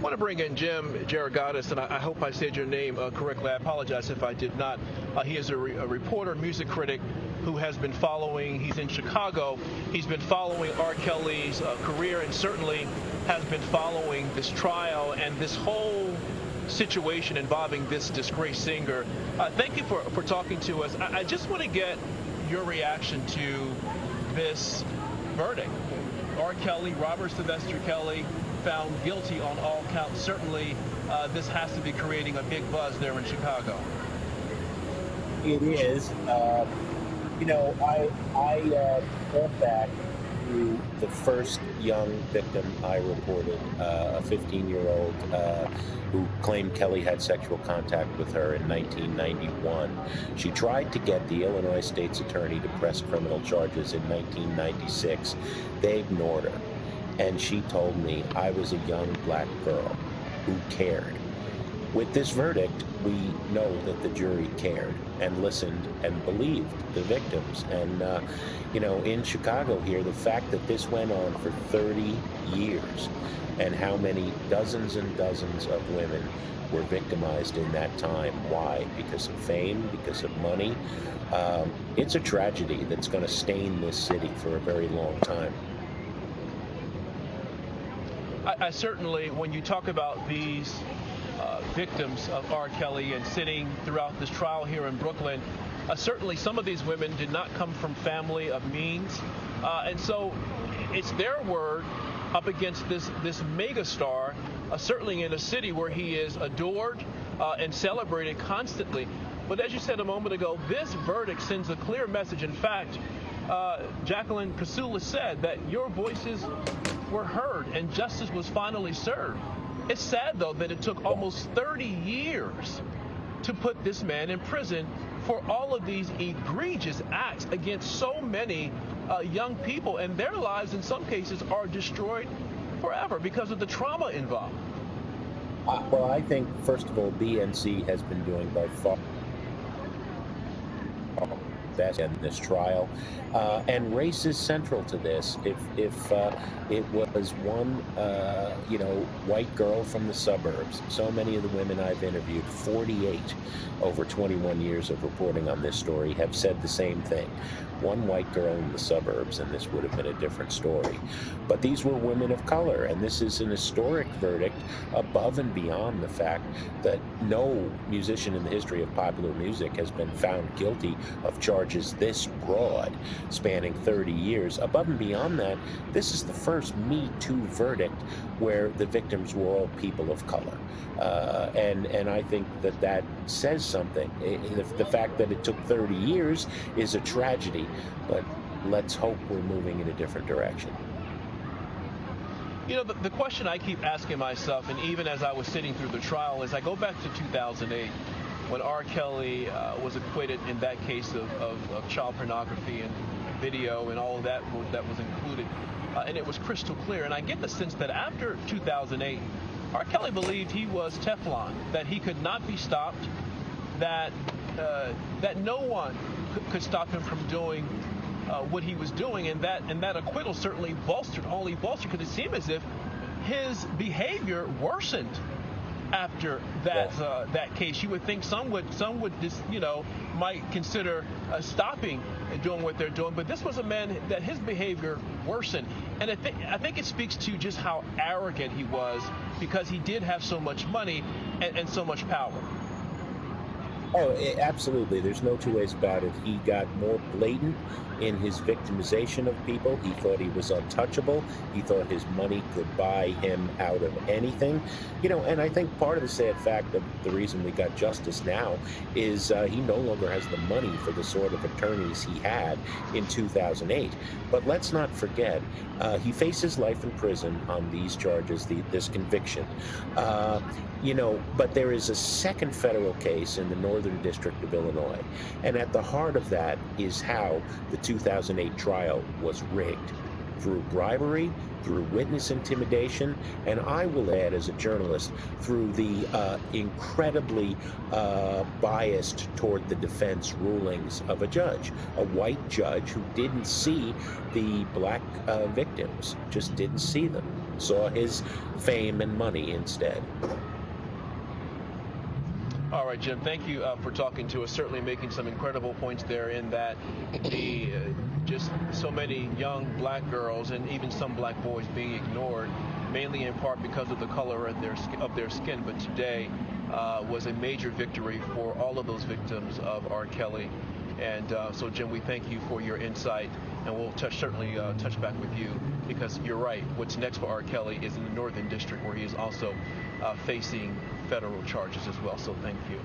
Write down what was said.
want to bring in Jim Derogatis, and I hope I said your name correctly. I apologize if I did not. He is a reporter, music critic, who has been following, he's in Chicago, he's been following R. Kelly's career and certainly has been following this trial and this whole situation involving this disgraced singer. Thank you for talking to us. I just want to get your reaction to this verdict. R. Kelly, Robert Sylvester Kelly, found guilty on all counts. Certainly, this has to be creating a big buzz there in Chicago. It is. I went back to the first young victim I reported, a 15-year-old who claimed Kelly had sexual contact with her in 1991. She tried to get the Illinois State's attorney to press criminal charges in 1996. They ignored her. And she told me I was a young black girl who cared. With this verdict, we know that the jury cared and listened and believed the victims. And, in Chicago here, the fact that this went on for 30 years and how many dozens and dozens of women were victimized in that time. Why? Because of fame, because of money. It's a tragedy that's going to stain this city for a very long time. I certainly, when you talk about these victims of R. Kelly and sitting throughout this trial here in Brooklyn, certainly some of these women did not come from family of means. And so it's their word up against this megastar, certainly in a city where he is adored and celebrated constantly. But as you said a moment ago, this verdict sends a clear message. In fact, Jacqueline Kasula said that your voices were heard and justice was finally served. It's sad, though, that it took almost 30 years to put this man in prison for all of these egregious acts against so many young people, and their lives in some cases are destroyed forever because of the trauma involved. Well, I think, first of all, BNC has been doing by far best in this trial, and race is central to this. If it was one white girl from the suburbs, so many of the women I've interviewed, 48 over 21 years of reporting on this story, have said the same thing. One white girl in the suburbs, and this would have been a different story. But these were women of color, and this is an historic verdict above and beyond the fact that no musician in the history of popular music has been found guilty of charges this broad, spanning 30 years. Above and beyond that, this is the first Me Too verdict where the victims were all people of color. And I think that says something. The fact that it took 30 years is a tragedy, but let's hope we're moving in a different direction. The question I keep asking myself, and even as I was sitting through the trial, is I go back to 2008 when R. Kelly was acquitted in that case of child pornography and video and all of that was included, and it was crystal clear. And I get the sense that after 2008, R. Kelly believed he was Teflon, that he could not be stopped, that no one could stop him from doing what he was doing, and that acquittal certainly only bolstered, because it seemed as if his behavior worsened after that case. You would think some would just might consider stopping and doing what they're doing, but this was a man that his behavior worsened, and I think it speaks to just how arrogant he was, because he did have so much money and so much power. Oh, absolutely. There's no two ways about it. He got more blatant in his victimization of people. He thought he was untouchable. He thought his money could buy him out of anything. And I think part of the sad fact of the reason we got justice now is he no longer has the money for the sort of attorneys he had in 2008. But let's not forget, he faces life in prison on these charges, this conviction. But there is a second federal case in the Northern District of Illinois. And at the heart of that is how the 2008 trial was rigged through bribery, through witness intimidation, and I will add, as a journalist, through the incredibly biased toward the defense rulings of a judge, a white judge who didn't see the black victims, just didn't see them. saw his fame and money instead. All right, Jim, thank you for talking to us, certainly making some incredible points there in that the just so many young black girls and even some black boys being ignored, mainly in part because of the color of their skin. But today was a major victory for all of those victims of R. Kelly. And so, Jim, we thank you for your insight, and we'll certainly touch back with you, because you're right. What's next for R. Kelly is in the Northern District, where he is also facing federal charges as well. So thank you.